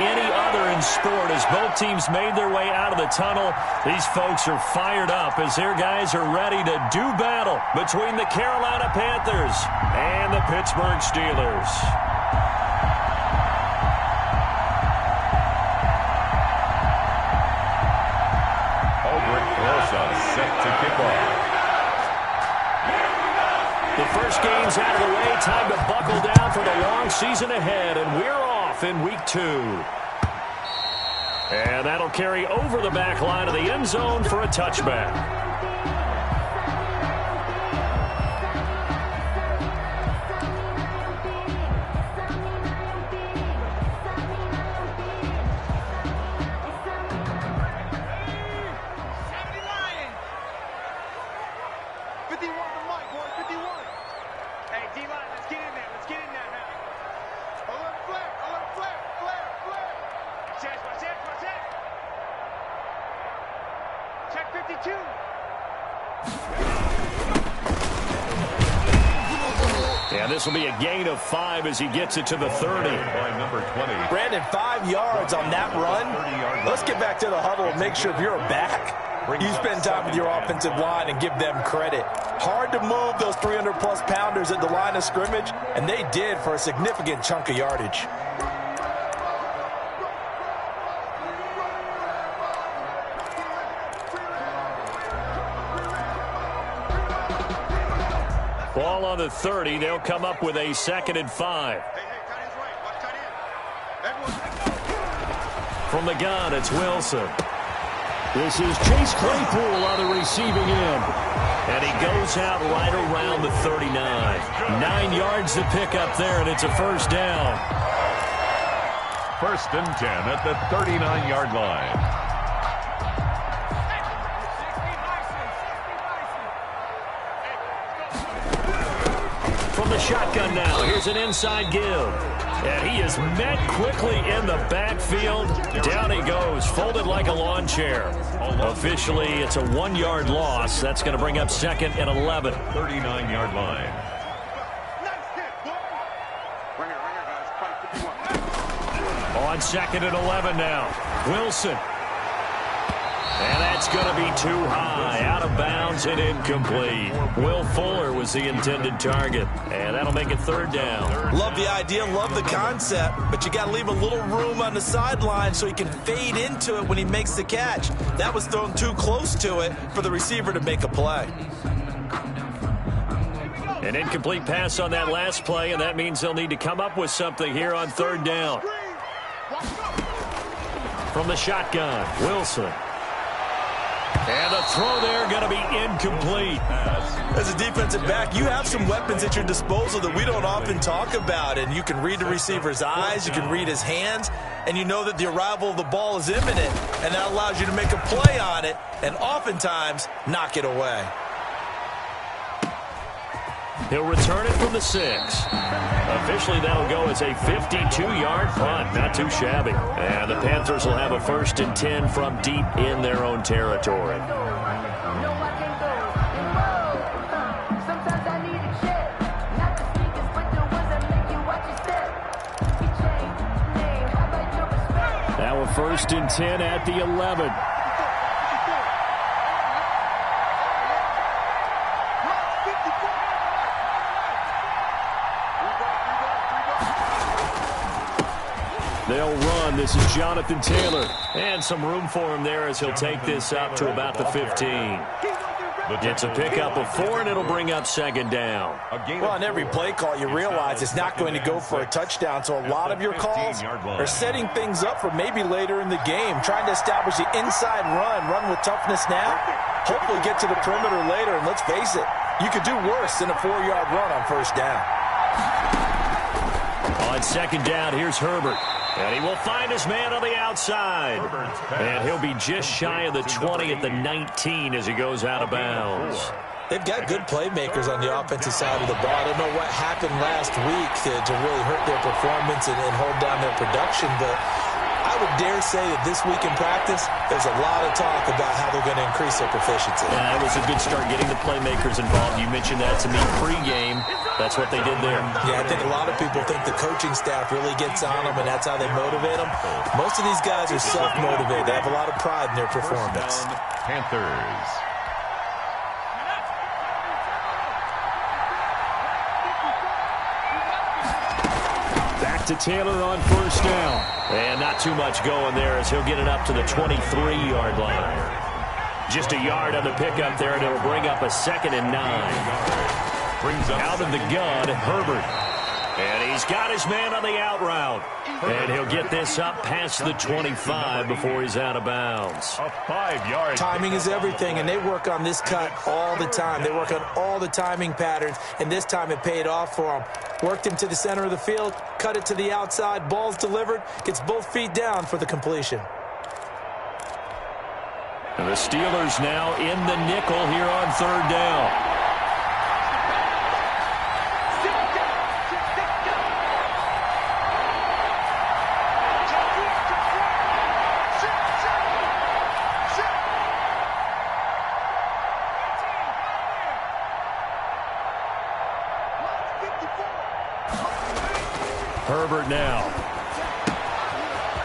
any other in sport. As both teams made their way out of the tunnel, these folks are fired up as their guys are ready to do battle between the Carolina Panthers and the Pittsburgh Steelers. Set to kick off. The first game's out of the way. Time to buckle down for the long season ahead, and we're off in week 2. And that'll carry over the back line of the end zone for a touchback. And this will be a gain of 5 as he gets it to the 30. By number 20. Brandon, 5 yards on that run. Let's get back to the huddle and make sure if you're a back, you spend time with your offensive line and give them credit. Hard to move those 300-plus pounders at the line of scrimmage, and they did for a significant chunk of yardage. Ball on the 30. They'll come up with a 2nd and 5. From the gun, it's Wilson. This is Chase Claypool on the receiving end. And he goes out right around the 39. 9 yards to pick up there, and it's a first down. 1st and 10 at the 39-yard line. From the shotgun now, here's an inside give. And he is met quickly in the backfield. Down he goes, folded like a lawn chair. Officially, it's a 1-yard loss. That's going to bring up 2nd and 11. 39-yard line. On 2nd and 11 now. Wilson. And that's going to be too high, out of bounds and incomplete. Will Fuller was the intended target, and that'll make it 3rd down. Love the idea, love the concept, but you got to leave a little room on the sideline so he can fade into it when he makes the catch. That was thrown too close to it for the receiver to make a play. An incomplete pass on that last play, and that means they'll need to come up with something here on 3rd down. From the shotgun, Wilson. And the throw there going to be incomplete. As a defensive back, you have some weapons at your disposal that we don't often talk about. And you can read the receiver's eyes, you can read his hands, and you know that the arrival of the ball is imminent. And that allows you to make a play on it and oftentimes knock it away. He'll return it from the 6. Officially, that'll go as a 52-yard punt. Not too shabby. And the Panthers will have a 1st and 10 from deep in their own territory. Now a 1st and 10 at the 11. They'll run. This is Jonathan Taylor. And some room for him there as he'll take this up to about the 15. It's a pickup of 4, and it'll bring up 2nd down. Well, on every play call, you realize it's not going to go for a touchdown, so a lot of your calls are setting things up for maybe later in the game, trying to establish the inside run with toughness now, hopefully get to the perimeter later, and let's face it, you could do worse than a 4-yard run on 1st down. On 2nd down, here's Herbert. And he will find his man on the outside. And he'll be just shy of the 20 at the 19 as he goes out of bounds. They've got good playmakers on the offensive side of the ball. I don't know what happened last week to really hurt their performance and hold down their production, but I would dare say that this week in practice, there's a lot of talk about how they're going to increase their proficiency. Yeah, that was a good start getting the playmakers involved. You mentioned that to me pregame. That's what they did there. Yeah, I think a lot of people think the coaching staff really gets on them, and that's how they motivate them. Most of these guys are self-motivated. They have a lot of pride in their performance. Panthers. To Taylor on first down. And not too much going there as he'll get it up to the 23-yard line. Just a yard on the pickup there, and it'll bring up a 2nd and 9. Brings up out of the gun, Herbert. And he's got his man on the out route. And he'll get this up past the 25 before he's out of bounds. A 5-yard. Timing is everything, and they work on this cut all the time. They work on all the timing patterns, and this time it paid off for them. Worked him to the center of the field, cut it to the outside, ball's delivered, gets both feet down for the completion. And the Steelers now in the nickel here on 3rd down. Herbert now.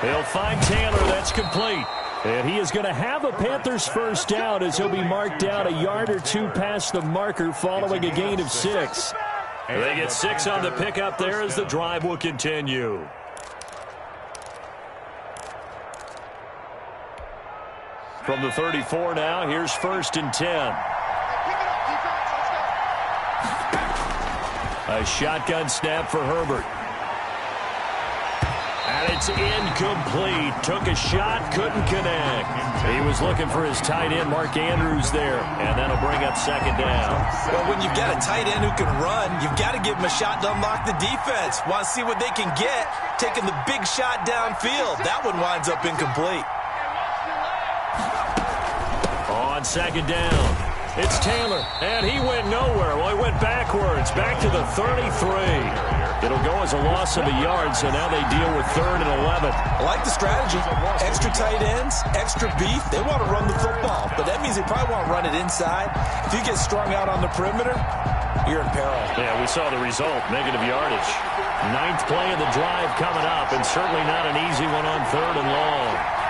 He'll find Taylor. That's complete. And he is going to have a Panthers first down as he'll be marked down a yard or 2 past the marker following a gain of 6. They get 6 on the pickup there as the drive will continue. From the 34 now, here's 1st and 10. A shotgun snap for Herbert. And it's incomplete. Took a shot, couldn't connect. He was looking for his tight end, Mark Andrews, there. And that'll bring up 2nd down. Well, when you've got a tight end who can run, you've got to give him a shot to unlock the defense. Want to see what they can get, taking the big shot downfield. That one winds up incomplete. On 2nd down, it's Taylor. And he went nowhere. Well, he went backwards, back to the 33. It'll go as a loss of a yard, so now they deal with 3rd and 11. I like the strategy. Extra tight ends, extra beef. They want to run the football, but that means they probably want to run it inside. If you get strung out on the perimeter, you're in peril. Yeah, we saw the result, negative yardage. 9th play of the drive coming up, and certainly not an easy one on 3rd and long.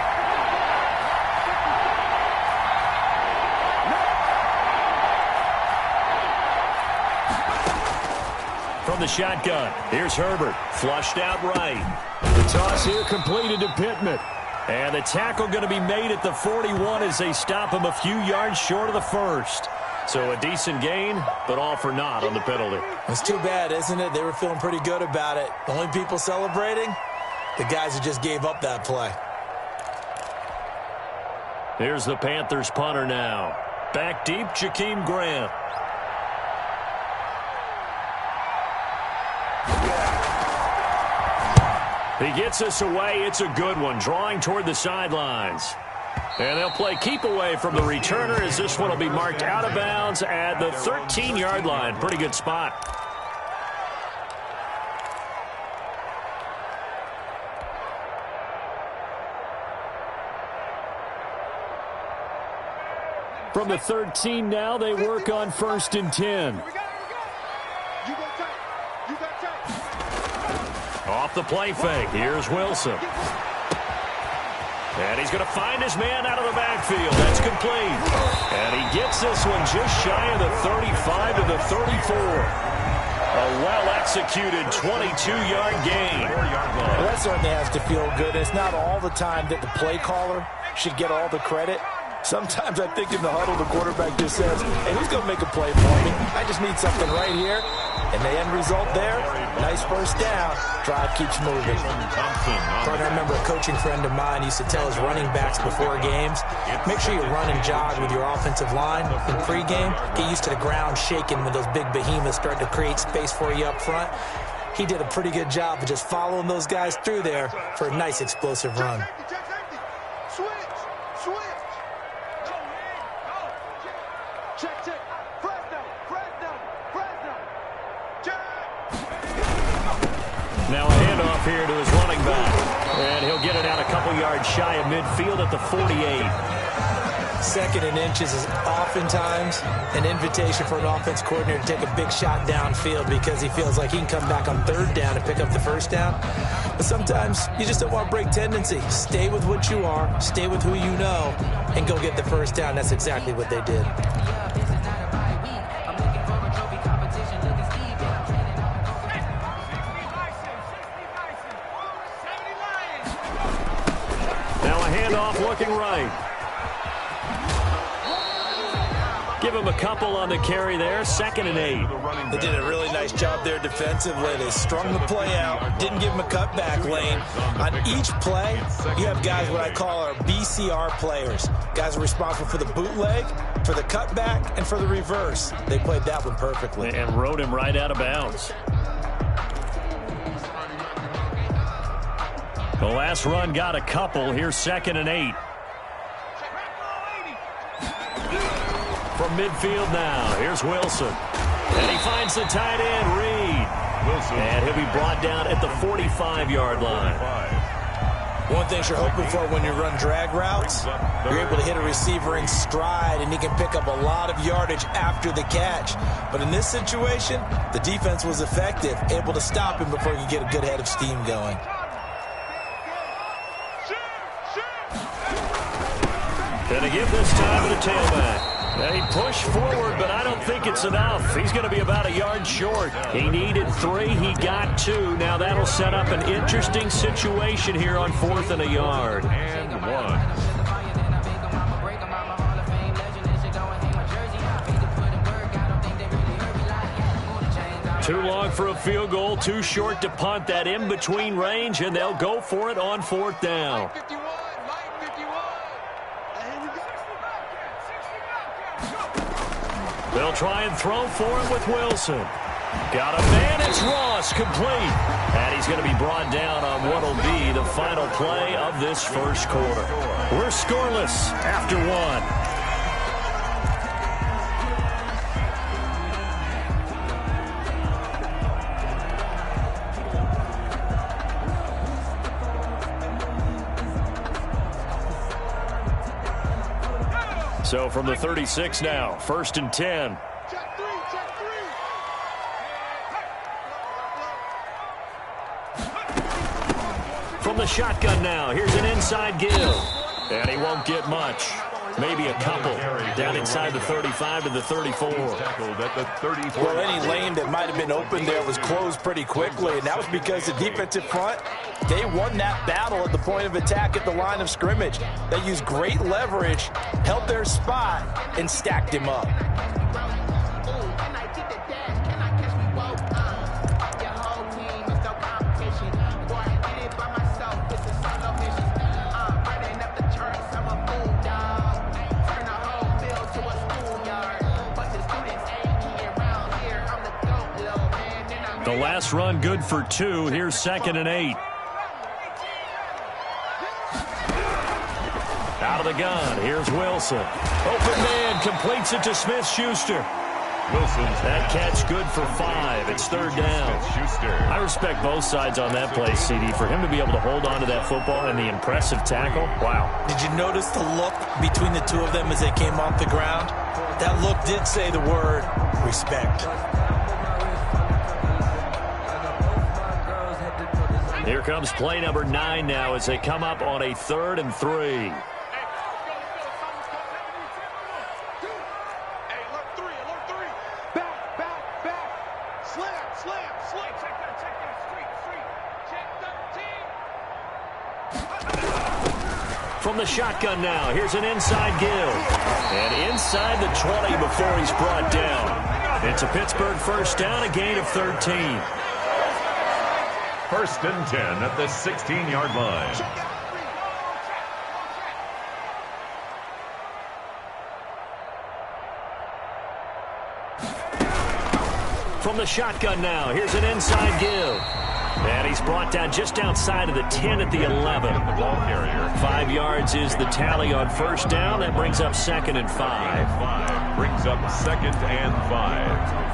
From the shotgun, here's Herbert, flushed out right. The toss here completed to Pittman. And the tackle going to be made at the 41 as they stop him a few yards short of the 1st. So a decent gain, but all for naught on the penalty. It's too bad, isn't it? They were feeling pretty good about it. The only people celebrating, the guys who just gave up that play. Here's the Panthers punter now. Back deep, Jakeem Grant. He gets us away. It's a good one, drawing toward the sidelines. And they'll play keep away from the returner as this one will be marked out of bounds at the 13-yard line. Pretty good spot. From the 13 now, they work on 1st and 10. Off the play fake, here's Wilson. And he's going to find his man out of the backfield. That's complete. And he gets this one just shy of the 35 to the 34. A well-executed 22-yard gain. Well, that certainly has to feel good. It's not all the time that the play caller should get all the credit. Sometimes I think in the huddle, the quarterback just says, hey, who's going to make a play for me? I just need something right here. And the end result there, nice first down. Drive keeps moving. I remember a coaching friend of mine used to tell his running backs before games, make sure you run and jog with your offensive line in pregame. Get used to the ground shaking when those big behemoths start to create space for you up front. He did a pretty good job of just following those guys through there for a nice explosive run. Now a handoff here to his running back. And he'll get They're down a couple yards shy of midfield at the 48. 2nd and inches is oftentimes an invitation for an offense coordinator to take a big shot downfield because he feels like he can come back on 3rd down and pick up the 1st down. But sometimes you just don't want to break tendency. Stay with what you are, stay with who you know, and go get the 1st down. That's exactly what they did. Now a handoff looking right. Give him a couple on the carry there. 2nd and 8. They did a really nice job there defensively. They strung the play out, didn't give him a cutback lane. On each play, you have guys what I call our BCR players. Guys are responsible for the bootleg, for the cutback, and for the reverse. They played that one perfectly. And rode him right out of bounds. The last run got a couple. Here's 2nd and 8. From midfield now, here's Wilson. And he finds the tight end, Reed. Wilson. And he'll be brought down at the 45-yard line. One thing you're hoping for when you run drag routes, you're able to hit a receiver in stride, and he can pick up a lot of yardage after the catch. But in this situation, the defense was effective, able to stop him before he could get a good head of steam going. Gonna give this time to the tailback. They push forward, but I don't think it's enough. He's going to be about a yard short. He needed 3. He got 2. Now that'll set up an interesting situation here on 4th and a yard. And 1. Too long for a field goal, too short to punt. That in-between range, and they'll go for it on 4th down. They'll try and throw for him with Wilson. Got a man, it's Ross, complete. And he's going to be brought down on what will be the final play of this first quarter. We're scoreless after 1. So from the 36 now, 1st and 10. From the shotgun now, here's an inside give. And he won't get much. Maybe a couple. Down inside the 35 to the 34. Well, any lane that might have been open there was closed pretty quickly, and that was because the defensive front, they won that battle at the point of attack at the line of scrimmage. They used great leverage, held their spot, and stacked him up. The last run good for 2. Here's 2nd and 8. Out of the gun. Here's Wilson. Open man completes it to Smith-Schuster. That catch good for 5. It's 3rd down. I respect both sides on that play, CD. For him to be able to hold on to that football and the impressive tackle, wow. Did you notice the look between the two of them as they came off the ground? That look did say the word respect. Here comes play number 9 now as they come up on a 3rd and 3. From the shotgun now, here's an inside give. And inside the 20 before he's brought down. It's a Pittsburgh 1st down, a gain of 13. 1st and 10 at the 16-yard line. From the shotgun now, here's an inside give. And he's brought down just outside of the 10 at the 11. The ball carrier. 5 yards is the tally on 1st down. That brings up 2nd and 5. Brings up 2nd and 5.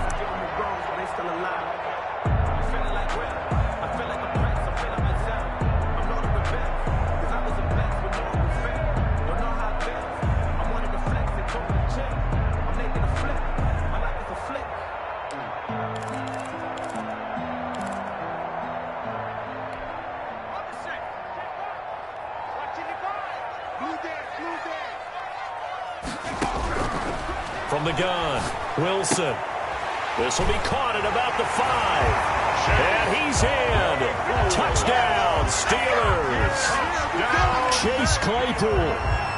From the gun, Wilson. This will be caught at about the 5. And he's in. Touchdown, Steelers. Chase Claypool,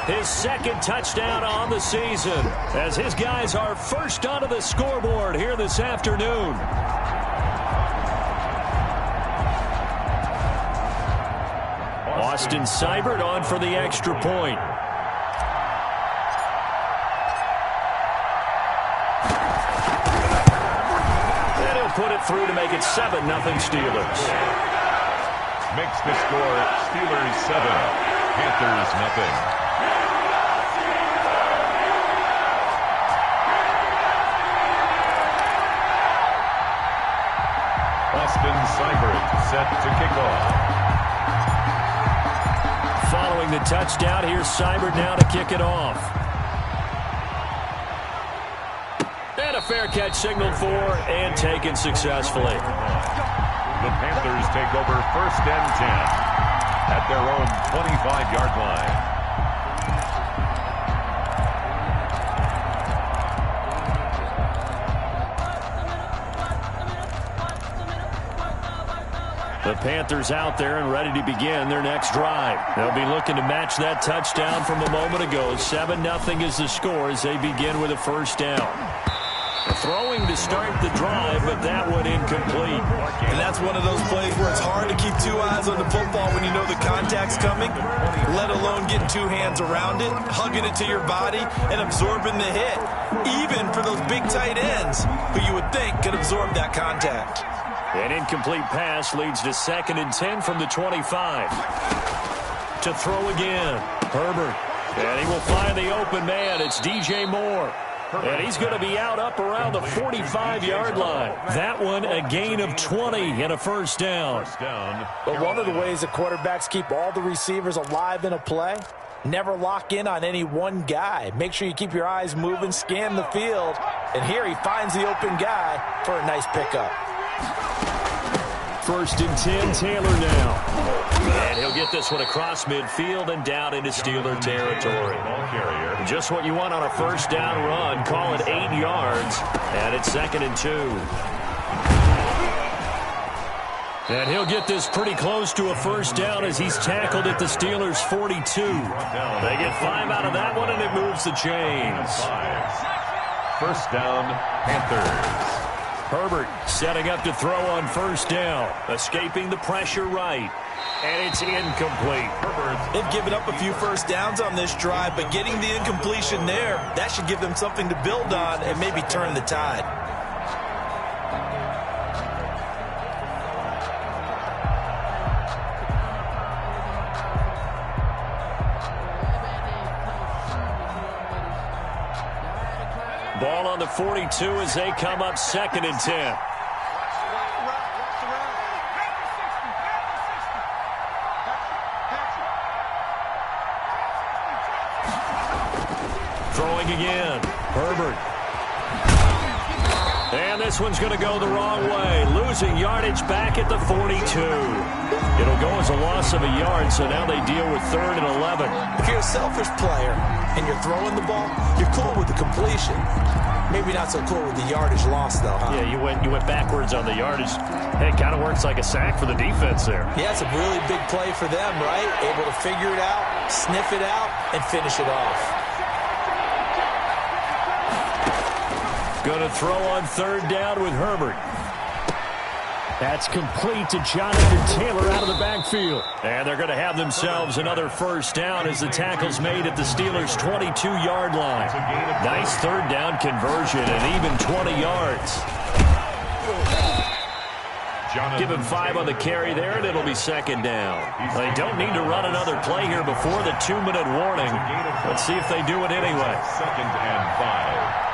his second touchdown on the season, as his guys are first onto the scoreboard here this afternoon. Austin Seibert on for the extra point. And he'll put it through to make it 7-0 Steelers. Makes the score Steelers 7, Panthers nothing. Austin Seibert set to kick off. Following the touchdown, here's Seibert now to kick it off. And a fair catch signaled for and taken successfully. The Panthers take over 1st and 10 at their own 25-yard line. The Panthers out there and ready to begin their next drive. They'll be looking to match that touchdown from a moment ago. 7-0 is the score as they begin with a first down. Throwing to start the drive, but that one incomplete. And that's one of those plays where it's hard to keep two eyes on the football when you know the contact's coming, let alone getting two hands around it, hugging it to your body, and absorbing the hit. Even for those big tight ends who you would think could absorb that contact. An incomplete pass leads to 2nd and 10 from the 25. To throw again, Herbert. And he will find the open man. It's DJ Moore. And he's going to be out up around the 45-yard line. That one a gain of 20 and a first down. But one of the ways that quarterbacks keep all the receivers alive in a play, never lock in on any one guy. Make sure you keep your eyes moving, scan the field. And here he finds the open guy for a nice pickup. 1st and 10, Taylor now. And he'll get this one across midfield and down into Steeler territory. Just what you want on a first down run. Call it 8 yards. And it's 2nd and 2. And he'll get this pretty close to a first down as he's tackled at the Steelers' 42. They get 5 out of that one, and it moves the chains. First down, Panthers. Herbert setting up to throw on first down. Escaping the pressure right. And it's incomplete. They've given up a few first downs on this drive, but getting the incompletion there, that should give them something to build on and maybe turn the tide. Ball on the 42 as they come up 2nd and 10. Throwing again. Herbert. And this one's going to go the wrong way. Losing yardage back at the 42. It'll go as a loss of a yard, so now they deal with 3rd and 11. If you're a selfish player and you're throwing the ball, you're cool with the completion. Maybe not so cool with the yardage loss, though, huh? Yeah, you went backwards on the yardage. Hey, it kind of works like a sack for the defense there. Yeah, it's a really big play for them, right? Able to figure it out, sniff it out, and finish it off. Going to throw on 3rd down with Herbert. That's complete to Jonathan Taylor out of the backfield. And they're going to have themselves another first down as the tackle's made at the Steelers' 22-yard line. Nice 3rd down conversion and even 20 yards. Give him 5 on the carry there, and it'll be 2nd down. They don't need to run another play here before the 2-minute warning. Let's see if they do it anyway. 2nd and 5.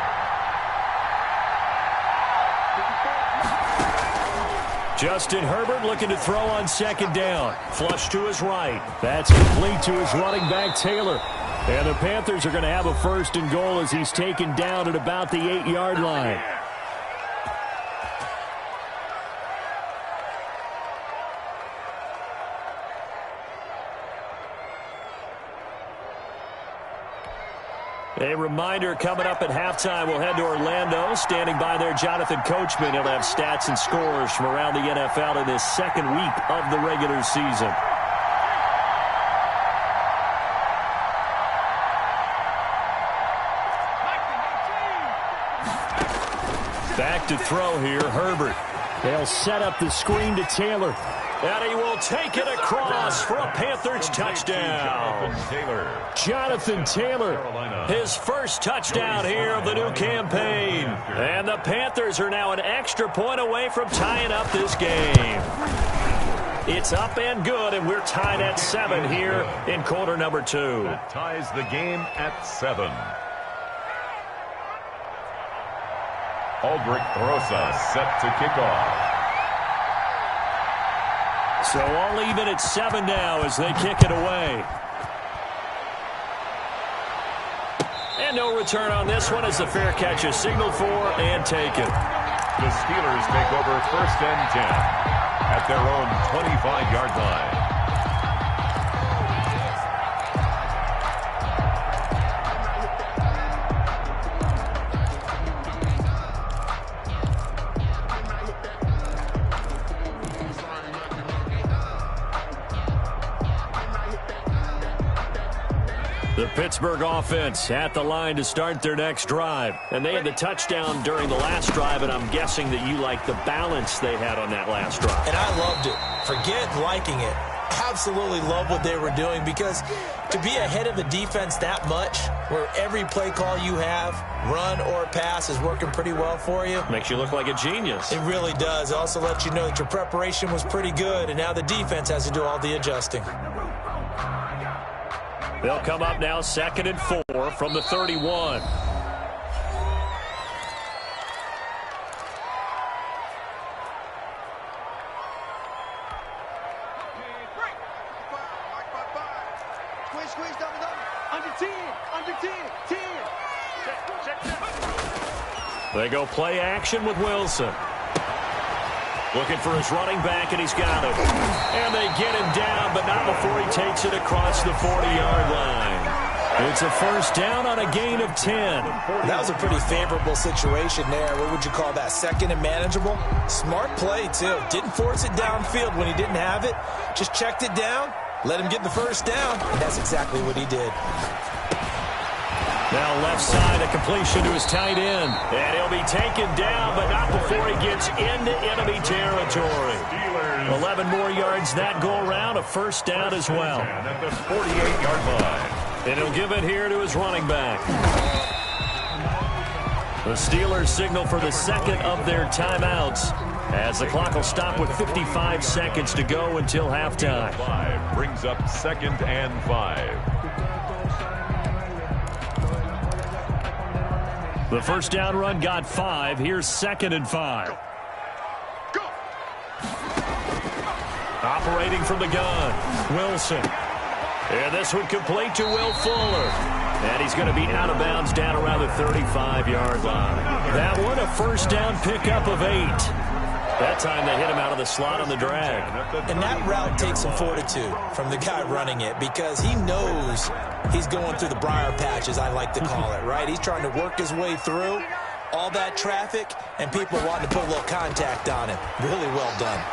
Justin Herbert looking to throw on 2nd down. Flush to his right. That's complete to his running back, Taylor. And the Panthers are going to have a 1st and goal as he's taken down at about the 8-yard line. A reminder coming up at halftime, we'll head to Orlando. Standing by there, Jonathan Coachman. He'll have stats and scores from around the NFL in this second week of the regular season. Back to throw here, Herbert. They'll set up the screen to Taylor. And he will take it across for a Panthers touchdown. Jonathan Taylor, his first touchdown here of the new campaign. And the Panthers are now an extra point away from tying up this game. It's up and good, and we're tied at 7 here in quarter number 2. That ties the game at 7. Aldrich Rosa set to kick off. So all even at 7 now as they kick it away. And no return on this one as the fair catch is signaled for and taken. The Steelers take over 1st and 10 at their own 25-yard line. The Pittsburgh offense at the line to start their next drive. And they had the touchdown during the last drive, and I'm guessing that you like the balance they had on that last drive. And I loved it. Forget liking it. Absolutely love what they were doing, because to be ahead of the defense that much, where every play call you have, run or pass, is working pretty well for you. Makes you look like a genius. It really does. It also lets you know that your preparation was pretty good, and now the defense has to do all the adjusting. They'll come up now 2nd and 4 from the 31. Squeeze, double. Under 10, 10. They go play action with Wilson. Looking for his running back, and he's got it. And they get him down, but not before he takes it across the 40-yard line. It's a first down on a gain of 10. That was a pretty favorable situation there. What would you call that? 2nd and manageable? Smart play, too. Didn't force it downfield when he didn't have it. Just checked it down, let him get the first down, and that's exactly what he did. Now left side, a completion to his tight end. And he'll be taken down, but not before he gets into enemy territory. 11 more yards that go around, a first down as well. At the 48-yard line. And he'll give it here to his running back. The Steelers signal for the second of their timeouts, as the clock will stop with 55 seconds to go until halftime. 5 brings up 2nd and 5. The first down run got 5. Here's 2nd and 5. Go. Operating from the gun, Wilson. And this one complete to Will Fuller. And he's going to be out of bounds down around the 35-yard line. That one, a first down pickup of 8. That time they hit him out of the slot on the drag. And that route takes some fortitude from the guy running it, because he knows he's going through the briar patch, as I like to call it, right? He's trying to work his way through all that traffic, and people wanting to put a little contact on him. Really well done.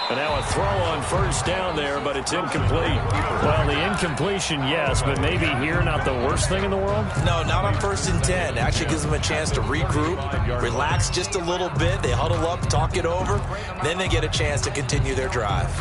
And now a throw on first down there, but it's incomplete. Well, the incompletion, yes, but maybe here not the worst thing in the world? No, not on 1st and 10. Actually gives them a chance to regroup, relax just a little bit. They huddle up, talk it over. Then they get a chance to continue their drive.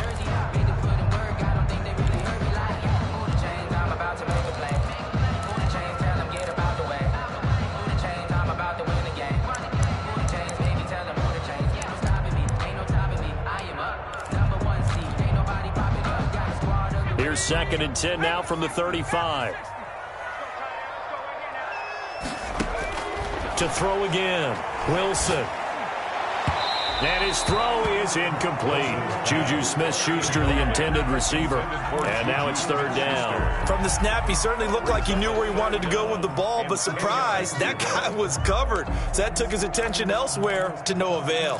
Here's 2nd and 10 now from the 35. To throw again, Wilson. And his throw is incomplete. Juju Smith-Schuster, the intended receiver. And now it's 3rd down. From the snap, he certainly looked like he knew where he wanted to go with the ball, but surprise, that guy was covered. So that took his attention elsewhere to no avail.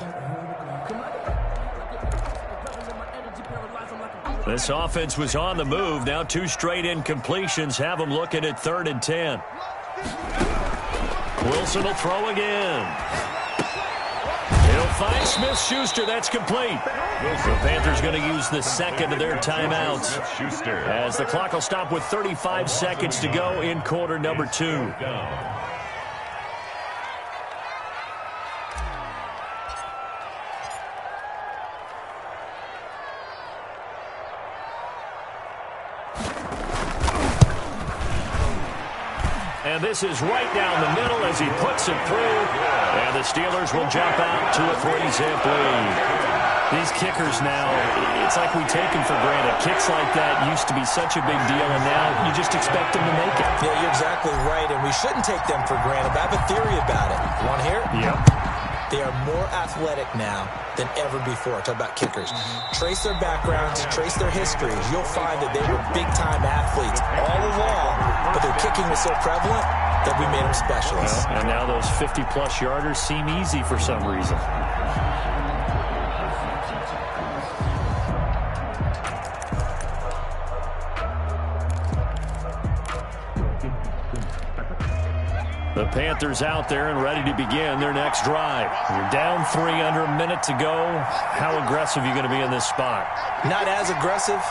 This offense was on the move. Now 2 straight incompletions have them looking at 3rd and 10. Wilson will throw again. He'll find Smith-Schuster. That's complete. The Panthers going to use the second of their timeouts as the clock will stop with 35 seconds to go in quarter number 2. And this is right down the middle as he puts it through. And the Steelers will jump out to a 3-zip lead. These kickers now, it's like we take them for granted. Kicks like that used to be such a big deal, and now you just expect them to make it. Yeah, you're exactly right, and we shouldn't take them for granted. But I have a theory about it. You want to hear it? Yep. They are more athletic now than ever before. Talk about kickers. Trace their backgrounds, trace their histories. You'll find that they were big-time athletes all along, but their kicking was so prevalent that we made them specialists. Well, and now those 50-plus yarders seem easy for some reason. The Panthers out there and ready to begin their next drive. You're down 3 under a minute to go. How aggressive are you going to be in this spot? Not as aggressive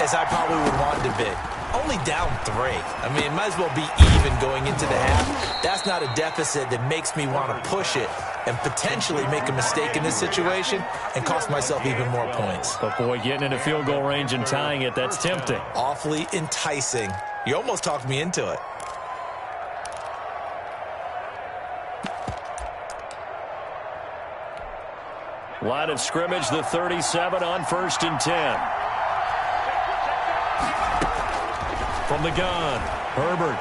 as I probably would want to be. Only down 3. I mean, it might as well be even going into the half. That's not a deficit that makes me want to push it and potentially make a mistake in this situation and cost myself even more points. But, boy, getting into field goal range and tying it, that's tempting. Awfully enticing. You almost talked me into it. Line of scrimmage, the 37 on 1st and 10. From the gun, Herbert.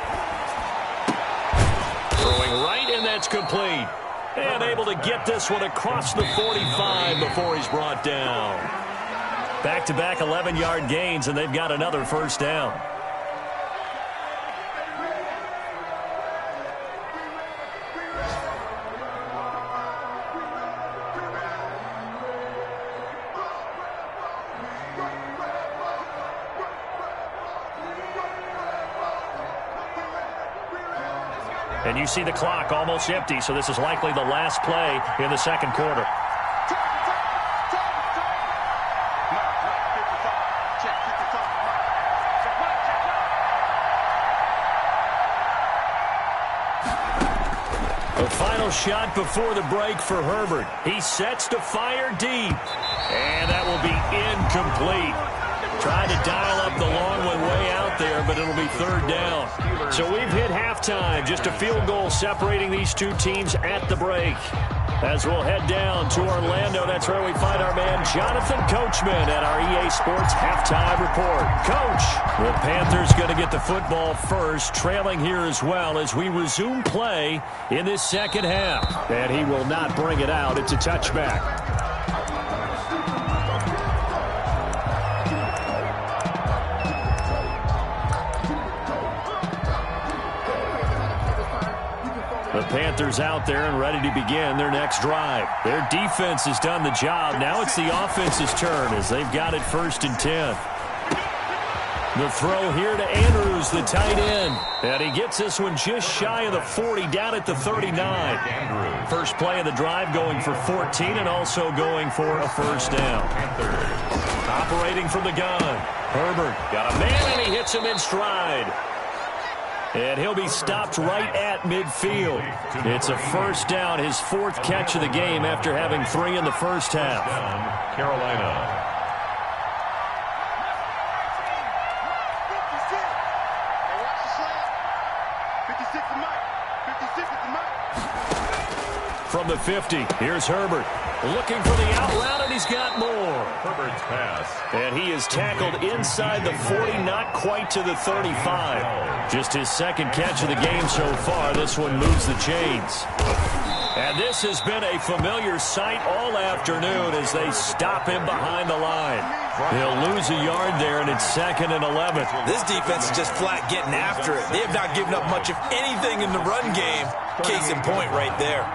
Throwing right, and that's complete. And able to get this one across the 45 before he's brought down. Back-to-back 11-yard gains, and they've got another first down. And you see the clock almost empty, so this is likely the last play in the second quarter. The final shot before the break for Herbert. He sets to fire deep. And that will be incomplete. Trying to dial up the long one way out there, but it'll be 3rd down. So we've hit halftime. Just a field goal separating these two teams at the break. As we'll head down to Orlando, that's where we find our man Jonathan Coachman at our EA Sports Halftime Report. Coach, the Panthers going to get the football first, trailing here as well as we resume play in this second half. And he will not bring it out. It's a touchback. The Panthers out there and ready to begin their next drive. Their defense has done the job. Now it's the offense's turn as they've got it 1st and 10. The throw here to Andrews, the tight end. And he gets this one just shy of the 40, down at the 39. First play of the drive going for 14 and also going for a first down. Operating from the gun. Herbert got a man and he hits him in stride. And he'll be stopped right at midfield. It's a first down, his 4th catch of the game after having 3 in the first half. Carolina. From the 50, here's Herbert. Looking for the out route, and he's got more. Herbert's pass. And he is tackled inside the 40, not quite to the 35. Just his 2nd catch of the game so far. This one moves the chains. And this has been a familiar sight all afternoon as they stop him behind the line. He'll lose a yard there, and it's 2nd and 11. This defense is just flat getting after it. They have not given up much of anything in the run game. Case in point right there.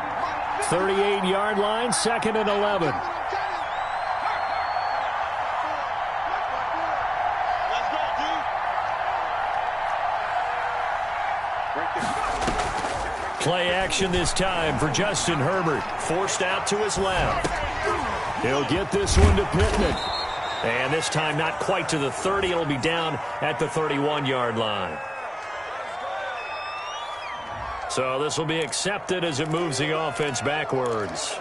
38-yard line, 2nd and 11. Play action this time for Justin Herbert. Forced out to his left. He'll get this one to Pittman. And this time not quite to the 30. It'll be down at the 31-yard line. So this will be accepted as it moves the offense backwards.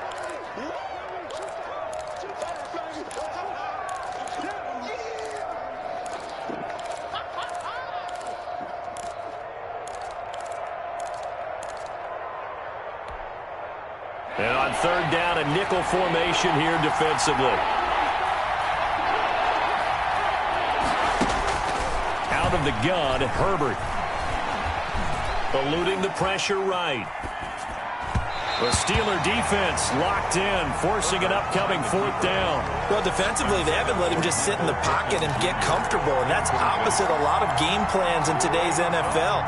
And on third down, a nickel formation here defensively. Out of the gun, Herbert. Eluding the pressure right. The Steeler defense locked in, forcing an upcoming fourth down. Well, defensively, they haven't let him just sit in the pocket and get comfortable, and that's opposite a lot of game plans in today's NFL.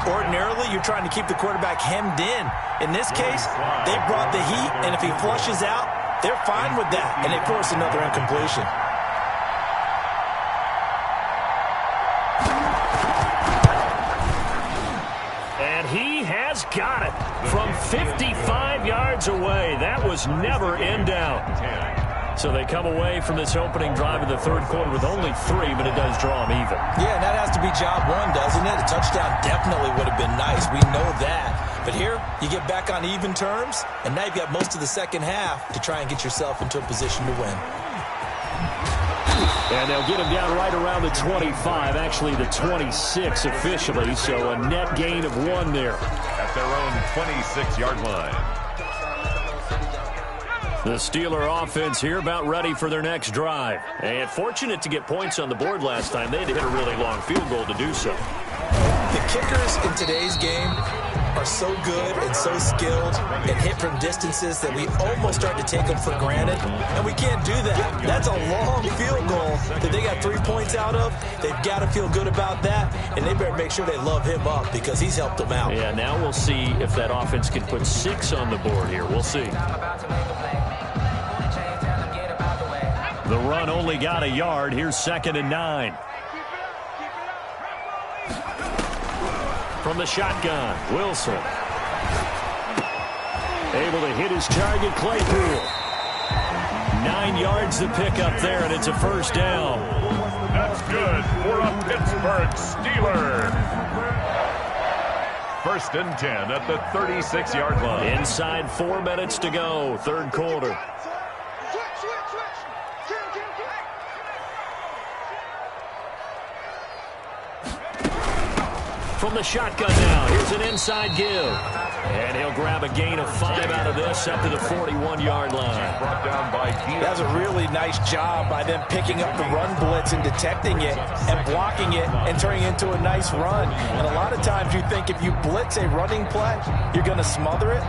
Ordinarily, you're trying to keep the quarterback hemmed in. In this case, they brought the heat, and if he flushes out, they're fine with that, and they force another incompletion. He has got it from 55 yards away. That was never in doubt. So they come away from this opening drive in the third quarter with only 3, but it does draw them even. Yeah, and that has to be job one, doesn't it? A touchdown definitely would have been nice. We know that. But here, you get back on even terms, and now you've got most of the second half to try and get yourself into a position to win. And they'll get him down right around the 25, actually the 26 officially, so a net gain of 1 there. At their own 26-yard line. The Steeler offense here about ready for their next drive. And fortunate to get points on the board last time. They had to hit a really long field goal to do so. The kickers in today's game are so good and so skilled and hit from distances that we almost start to take them for granted, and we can't do that. That's a long field goal that they got 3 points out of. They've got to feel good about that, and they better make sure they love him up because he's helped them out. Yeah, now we'll see if that offense can put 6 on the board here. We'll see. The run only got a yard. Here's 2nd and 9. From the shotgun, Wilson. Able to hit his target, Claypool. 9 yards to pick up there, and it's a first down. That's good for a Pittsburgh Steeler. 1st and 10 at the 36-yard line. Inside 4 minutes to go, third quarter. From the shotgun now, here's an inside give. And he'll grab a gain of 5 out of this up to the 41-yard line. Brought down by Diaz. That was a really nice job by them picking up the run blitz and detecting it and blocking it and turning it into a nice run. And a lot of times you think if you blitz a running play, you're going to smother it.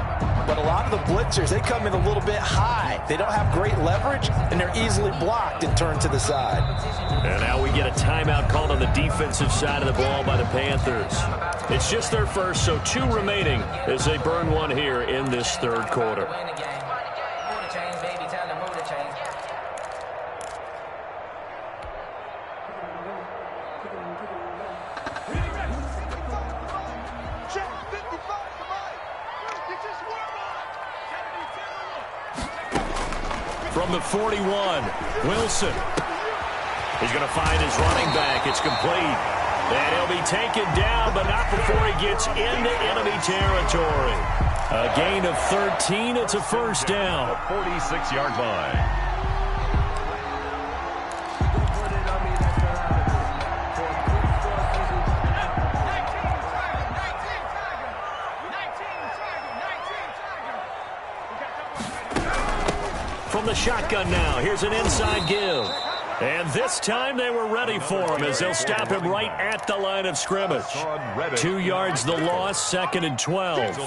But a lot of the blitzers, they come in a little bit high. They don't have great leverage, and they're easily blocked and turned to the side. And now we get a timeout called on the defensive side of the ball by the Panthers. It's just their first, so 2 remaining as they burn 1 here in this third quarter. From the 41, Wilson. He's going to find his running back. It's complete. And he'll be taken down, but not before he gets into enemy territory. A gain of 13. It's a first down. 46-yard line. From the shotgun now, here's an inside give. And this time they were ready for him as they'll stop him right at the line of scrimmage. 2 yards the loss, 2nd and 12.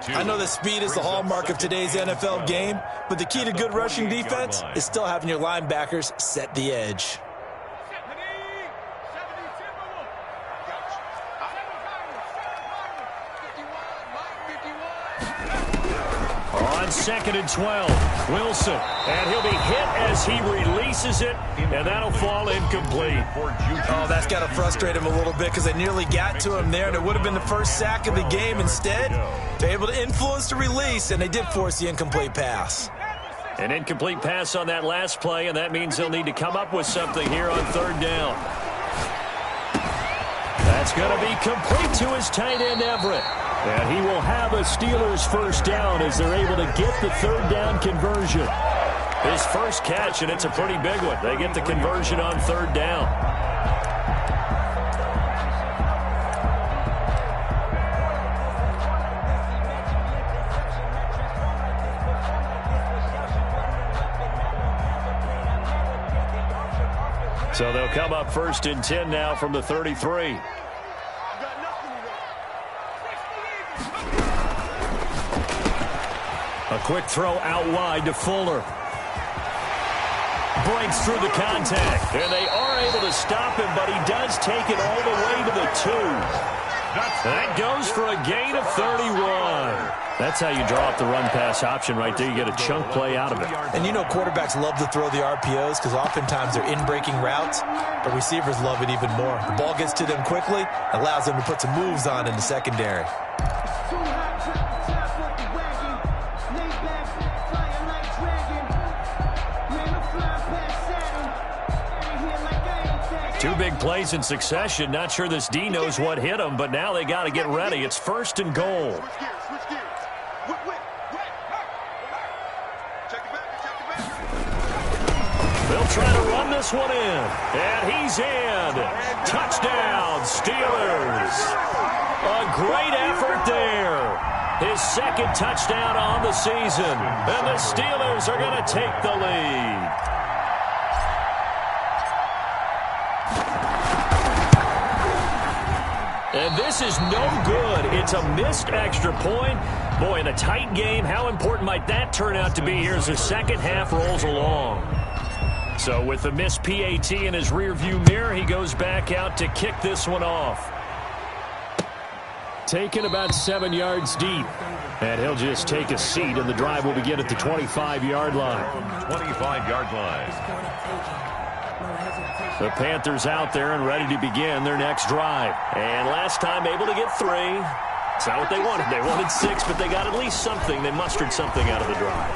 I know that speed is the hallmark of today's NFL game, but the key to good rushing defense is still having your linebackers set the edge. On on 2nd and 12. Wilson, and he'll be hit as he releases it, and that'll fall incomplete. Oh, that's got to frustrate him a little bit because they nearly got to him there, and it would have been the first sack of the game. Instead, they're able to influence the release, and they did force the incomplete pass. An incomplete pass on that last play, and that means they'll need to come up with something here on 3rd down. That's going to be complete to his tight end, Everett. And he will have a Steelers first down as they're able to get the 3rd down conversion. His first catch, and it's a pretty big one. They get the conversion on 3rd down. So they'll come up 1st and 10 now from the 33. A quick throw out wide to Fuller. Breaks through the contact. And they are able to stop him, but he does take it all the way to the 2. That goes for a gain of 31. That's how you draw up the run-pass option right there. You get a chunk play out of it. And you know quarterbacks love to throw the RPOs because oftentimes they're in-breaking routes, but receivers love it even more. The ball gets to them quickly, allows them to put some moves on in the secondary. Two big plays in succession. Not sure this D knows what hit him, but now they got to get ready. It's 1st and goal. They'll try to run this one in. And he's in. Touchdown, Steelers. A great effort there. His 2nd touchdown on the season. And the Steelers are going to take the lead. And this is no good. It's a missed extra point. Boy, in a tight game, how important might that turn out to be here as the second half rolls along? So with the missed PAT in his rearview mirror, he goes back out to kick this one off. Taken about 7 yards deep. And he'll just take a seat, and the drive will begin at the 25-yard line. 25-yard line. The Panthers out there and ready to begin their next drive. And last time able to get 3. It's not what they wanted. They wanted 6, but they got at least something. They mustered something out of the drive.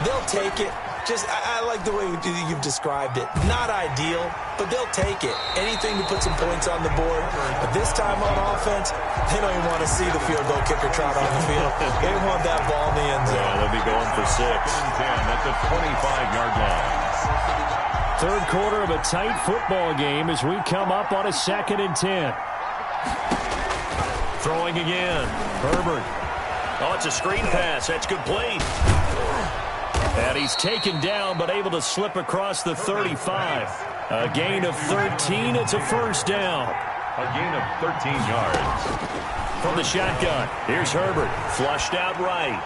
They'll take it. Just, I like the way you've described it. Not ideal, but they'll take it. Anything to put some points on the board. But this time on offense, they don't even want to see the field goal kicker trot on the field. They want that ball in the end zone. Yeah, they'll be going for 6. 10 at the 25-yard line. 3rd quarter of a tight football game as we come up on a 2nd and 10. Throwing again. Herbert. Oh, it's a screen pass. That's complete. And he's taken down but able to slip across the 35. A gain of 13. It's a first down. A gain of 13 yards. From the shotgun, here's Herbert. Flushed out right.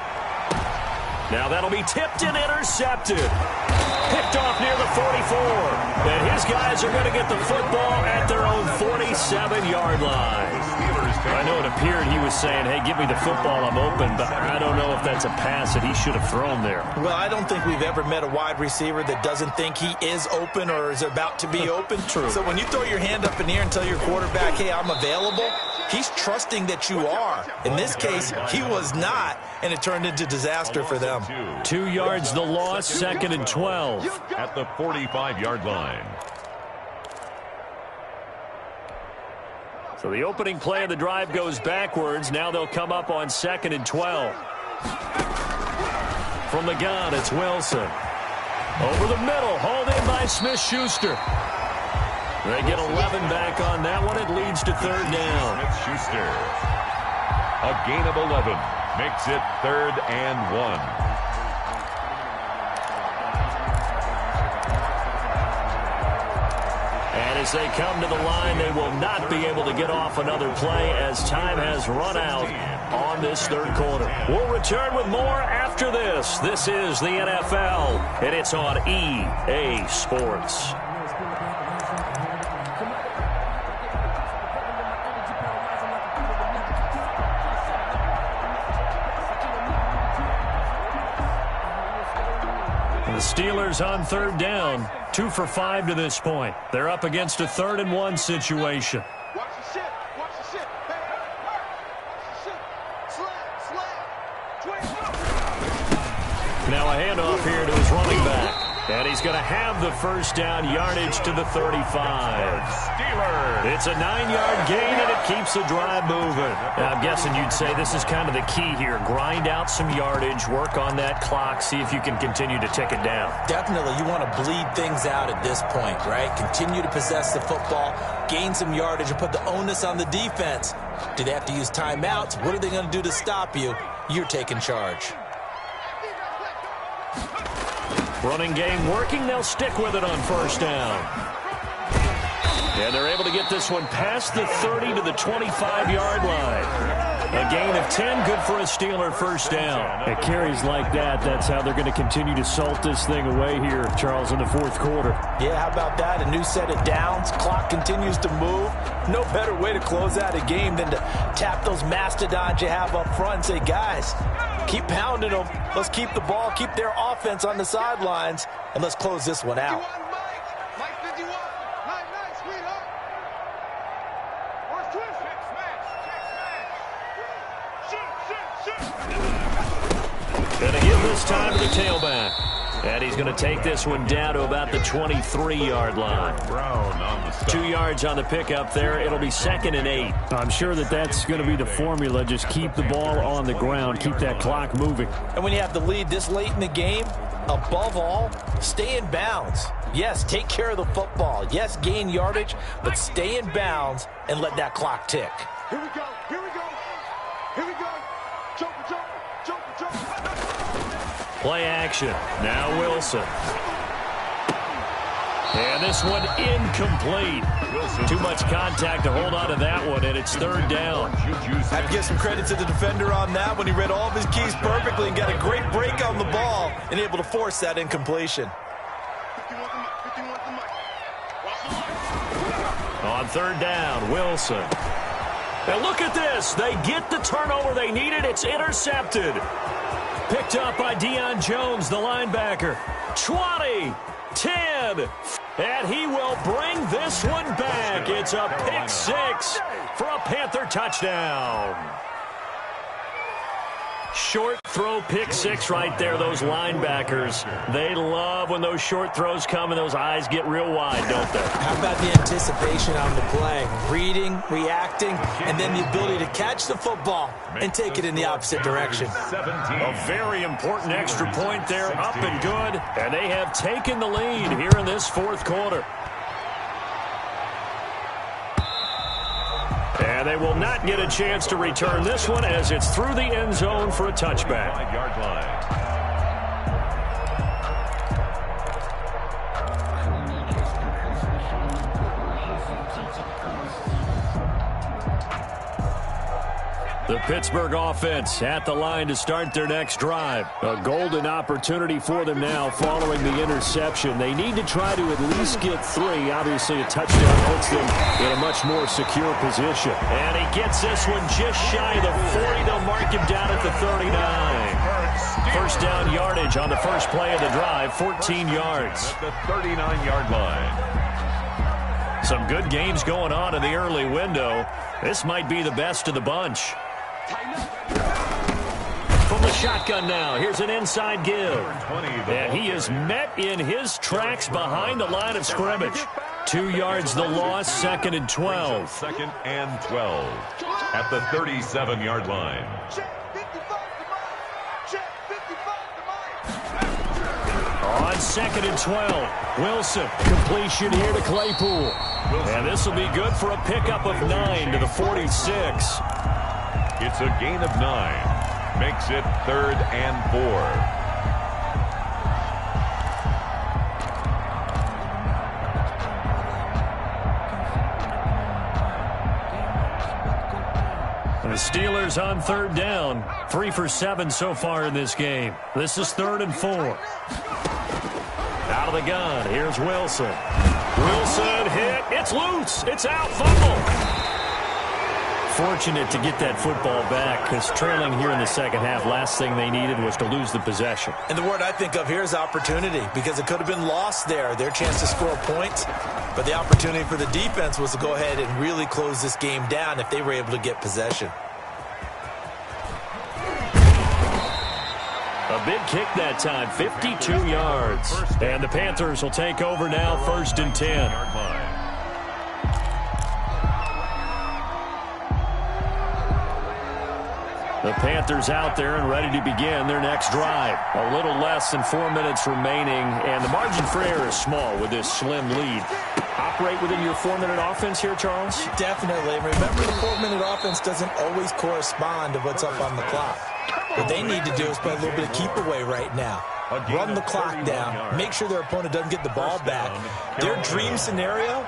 Now that'll be tipped and intercepted. Picked off near the 44. And his guys are going to get the football at their own 47-yard line. I know it appeared he was saying, hey, give me the football, I'm open, but I don't know if that's a pass that he should have thrown there. Well, I don't think we've ever met a wide receiver that doesn't think he is open or is about to be open. True. So when you throw your hand up in the air and tell your quarterback, hey, I'm available, he's trusting that you are. In this case, he was not, and it turned into disaster for them. 2 yards the loss, 2nd and 12. At the 45-yard line. So the opening play of the drive goes backwards. Now they'll come up on 2nd and 12. From the gun, it's Wilson. Over the middle, hauled in by Smith-Schuster. They get 11 back on that one. It leads to 3rd down. Smith-Schuster. A gain of 11 makes it 3rd and 1. And as they come to the line, they will not be able to get off another play as time has run out on this 3rd quarter. We'll return with more after this. This is the NFL, and it's on EA Sports. Steelers on third down, 2 for 5 to this point. They're up against a 3rd and 1 situation. Watch the ship. Watch the ship. Hey, watch the ship. Slap. Now a handoff here to his running back. And he's going to have the first down, yardage to the 35. Steelers. It's a 9-yard gain, and it keeps the drive moving. Now, I'm guessing you'd say this is kind of the key here. Grind out some yardage, work on that clock, see if you can continue to tick it down. Definitely, you want to bleed things out at this point, right? Continue to possess the football, gain some yardage, and put the onus on the defense. Do they have to use timeouts? What are they going to do to stop you? You're taking charge. Running game working. They'll stick with it on first down. And they're able to get this one past the 30 to the 25-yard line. A gain of 10, good for a Steeler first down. At carries like that, that's how they're going to continue to salt this thing away here, Charles, in the fourth quarter. Yeah, how about that? A new set of downs. Clock continues to move. No better way to close out a game than to tap those mastodons you have up front and say, guys, keep pounding them. Let's keep the ball, keep their offense on the sidelines, and let's close this one out. Mike 51. Nice, sweetheart. Where's Twist? Shoot. Going to give this time to the tailback. And he's going to take this one down to about the 23-yard line. Brown on the stop. 2 yards on the pickup there. It'll be 2nd and 8. I'm sure that's going to be the formula. Just keep the ball on the ground. Keep that clock moving. And when you have the lead this late in the game, above all, stay in bounds. Yes, take care of the football. Yes, gain yardage, but stay in bounds and let that clock tick. Here we go. Jumper. Play action. Now Wilson. And this one incomplete. Too much contact to hold on to that one, and it's 3rd down. I have to give some credit to the defender on that when he read all of his keys perfectly and got a great break on the ball and able to force that incompletion. 51 the mic. On 3rd down, Wilson. Now look at this. They get the turnover they needed. It's intercepted. Picked up by Deion Jones, the linebacker. 20, 10, and he will bring this one back. It's a pick 6 for a Panther touchdown. Short throw, pick 6 right there. Those linebackers, they love when those short throws come and those eyes get real wide, don't they? How about the anticipation on the play? Reading, reacting, and then the ability to catch the football and take it in the opposite direction. A very important extra point there, up and good. And they have taken the lead here in this fourth quarter. And they will not get a chance to return this one as it's through the end zone for a touchback. 5-yard line. The Pittsburgh offense at the line to start their next drive. A golden opportunity for them now following the interception. They need to try to at least get 3. Obviously, a touchdown puts them in a much more secure position. And he gets this one just shy of the 40. They'll mark him down at the 39. First down yardage on the first play of the drive, 14 yards. At the 39-yard line. Some good games going on in the early window. This might be the best of the bunch. From the shotgun now, here's an inside give. And he is met in his tracks behind the line of scrimmage. 2 yards the loss, 2nd and 12. 2nd and 12 at the 37-yard line. On 2nd and 12, Wilson, completion here to Claypool. And this will be good for a pickup of 9 to the 46. It's a gain of 9. Makes it 3rd and 4. The Steelers on 3rd down. 3 for 7 so far in this game. This is 3rd and 4. Out of the gun, here's Wilson. Wilson hit, it's loose, it's out, fumble. fortunate to get that football back because trailing here in the second half, last thing they needed was to lose the possession. And the word I think of here is opportunity because it could have been lost there, their chance to score points. But the opportunity for the defense was to go ahead and really close this game down if they were able to get possession. A big kick that time, 52 yards. And the Panthers will take over now, 1st and 10. The Panthers out there and ready to begin their next drive. A little less than 4 minutes remaining, and the margin for error is small with this slim lead. Operate within your 4-minute offense here, Charles? Definitely. Remember, the 4-minute offense doesn't always correspond to what's up on the clock. What they need to do is play a little bit of keep away right now. Run the clock down. Make sure their opponent doesn't get the ball back. Their dream scenario,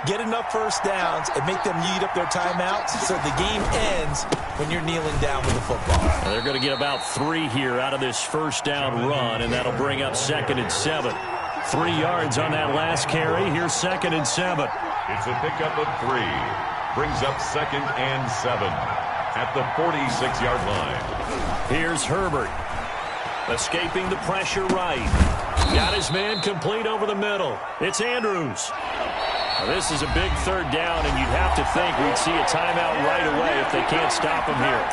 get enough first downs and make them eat up their timeouts so the game ends when you're kneeling down with the football. And they're going to get about 3 here out of this first down run, and that'll bring up 2nd and 7. 3 yards on that last carry. Here's 2nd and 7. It's a pickup of 3. Brings up 2nd and 7 at the 46-yard line. Here's Herbert. Escaping the pressure right. Got his man complete over the middle. It's Andrews. Now, this is a big 3rd down, and you'd have to think we'd see a timeout right away if they can't stop him here.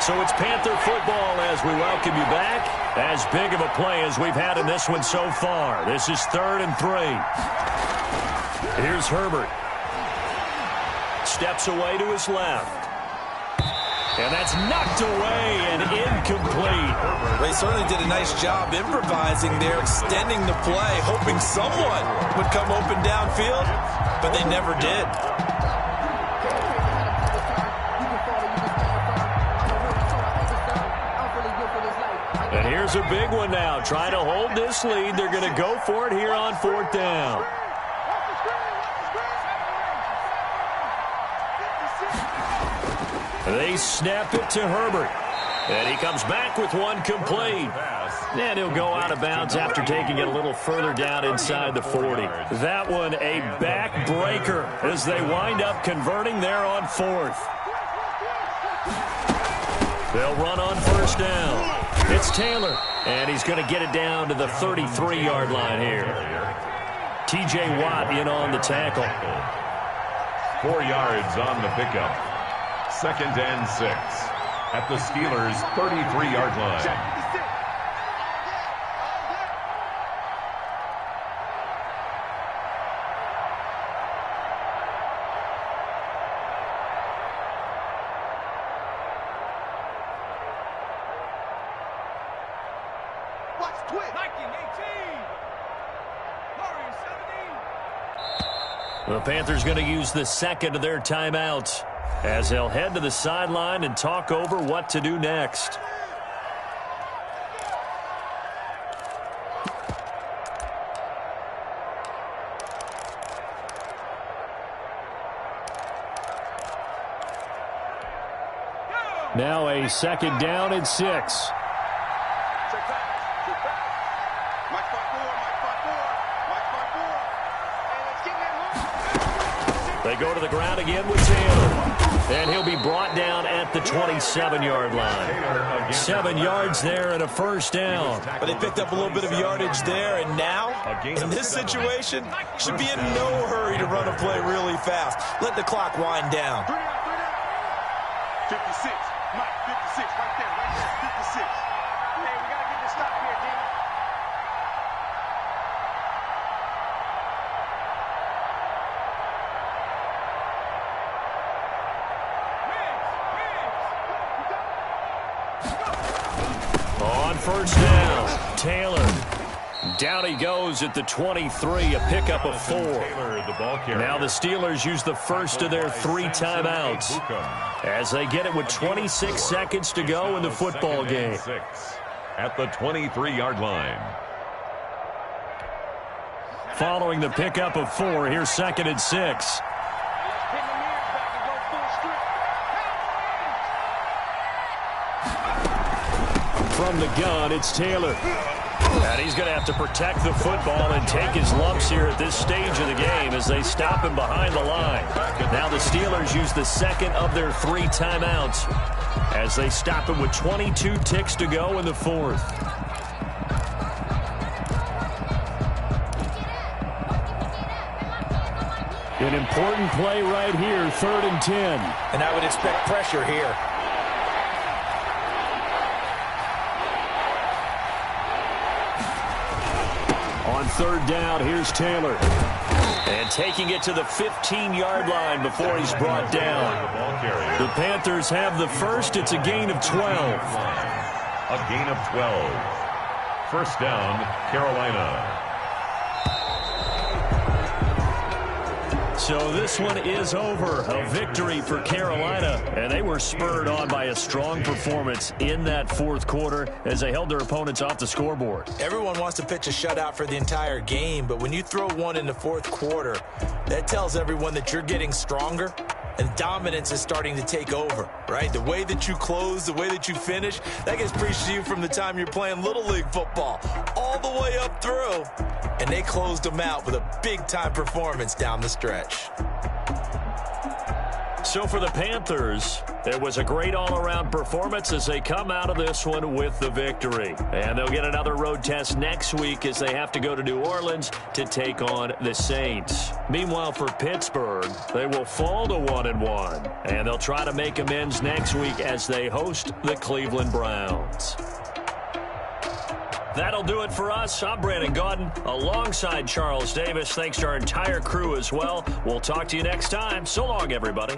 So it's Panther football as we welcome you back. As big of a play as we've had in this one so far. This is 3rd and 3. Here's Herbert. Steps away to his left. And that's knocked away and incomplete. They certainly did a nice job improvising there, extending the play, hoping someone would come open downfield, but they never did. And here's a big one now. Trying to hold this lead. They're going to go for it here on 4th down. They snap it to Herbert. And he comes back with one complete. And he'll go out of bounds after taking it a little further down inside the 40. That one a backbreaker as they wind up converting there on 4th. They'll run on 1st down. It's Taylor. And he's going to get it down to the 33-yard line here. T.J. Watt in on the tackle. 4 yards on the pickup. 2nd and 6 at the Steelers' 33-yard line. The Panthers going to use the 2nd of their timeouts as they'll head to the sideline and talk over what to do next. Now a 2nd down and 6. They go to the ground again with Taylor. And he'll be brought down at the 27-yard line. 7 yards there and a 1st down. But they picked up a little bit of yardage there, and now, in this situation, should be in no hurry to run a play really fast. Let the clock wind down. 56. Mike, 56. Right there. 56. Hey, we got to get this stop here, D. On 1st down, Taylor. Down he goes at the 23, a pickup of 4. Now the Steelers use the 1st of their 3 timeouts as they get it with 26 seconds to go in the football game. At the 23-yard line. Following the pickup of 4, here's 2nd and 6. From the gun, it's Taylor. And he's going to have to protect the football and take his lumps here at this stage of the game as they stop him behind the line. Now the Steelers use the second of their 3 timeouts as they stop him with 22 ticks to go in the fourth. An important play right here, 3rd and 10. And I would expect pressure here. On 3rd down, here's Taylor. And taking it to the 15-yard line before he's brought down. The Panthers have the first. It's a gain of 12. A gain of 12. First down, Carolina. So this one is over. A victory for Carolina. And they were spurred on by a strong performance in that fourth quarter as they held their opponents off the scoreboard. Everyone wants to pitch a shutout for the entire game, but when you throw one in the fourth quarter, that tells everyone that you're getting stronger and dominance is starting to take over, right? The way that you close, the way that you finish, that gets preached to you from the time you're playing Little League football all the way up through. And they closed them out with a big-time performance down the stretch. So for the Panthers, it was a great all-around performance as they come out of this one with the victory. And they'll get another road test next week as they have to go to New Orleans to take on the Saints. Meanwhile, for Pittsburgh, they will fall to 1-1. And they'll try to make amends next week as they host the Cleveland Browns. That'll do it for us. I'm Brandon Gaudin alongside Charles Davis. Thanks to our entire crew as well. We'll talk to you next time. So long, everybody.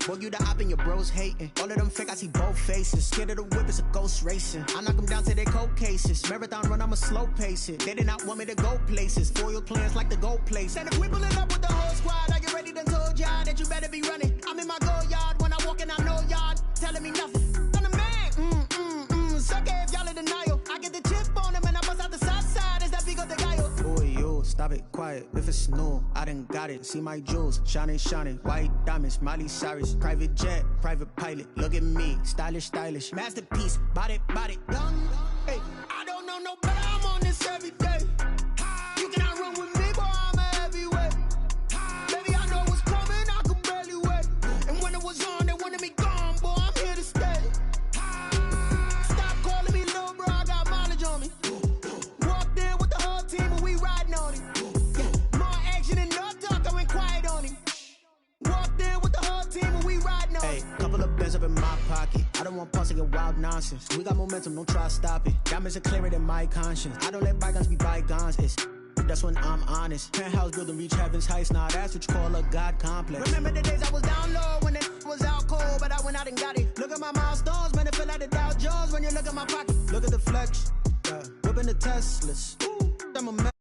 Boy, you the op and your bros hating. All of them fake, I see both faces. Scared of the whip, it's a ghost racing. I knock them down to their cold cases. Marathon run, I'ma slow pace it. They did not want me to go places. Foil plans like the go place. And if we pulling up with the whole squad, I get ready to told y'all that you better be running. I'm in my go yard when I walk in, I know y'all telling me nothing. I'm the man, suck it if y'all in denial. I get the chip on them and I bust out the south side. Is that Vigo de Gallo? Boy, yo, stop it, quiet. If it's new, I done got it. See my jewels, shining, shining. White diamonds, Miley Cyrus. Private jet, private pilot. Look at me, stylish, stylish. Masterpiece, body, done. Hey, I don't know no better, I'm on this every day. You cannot run with me, boy, I'm a heavyweight. Baby, I know what's coming, I could barely wait. And when it was on, they wanted me gone, boy, I'm here to stay. Stop calling me little bro, I got mileage on me. Walked in with the whole team and we riding on it. Yeah, more action and no talk, I went quiet on him. Walked in with the whole team and we riding on it. Hey, couple of bands up in my pocket. I don't want pause to get wild nonsense. We got momentum, don't try to stop it. Diamonds are clearer than my conscience. I don't let bygones be bygones. That's when I'm honest. Penthouse building reach heaven's heights. Nah, that's what you call a God complex. Remember the days I was down low when it was out cold, but I went out and got it. Look at my milestones, man, it feel like the Dow Jones when you look at my pocket. Look at the flex, whipping the Teslas. The I'm a man.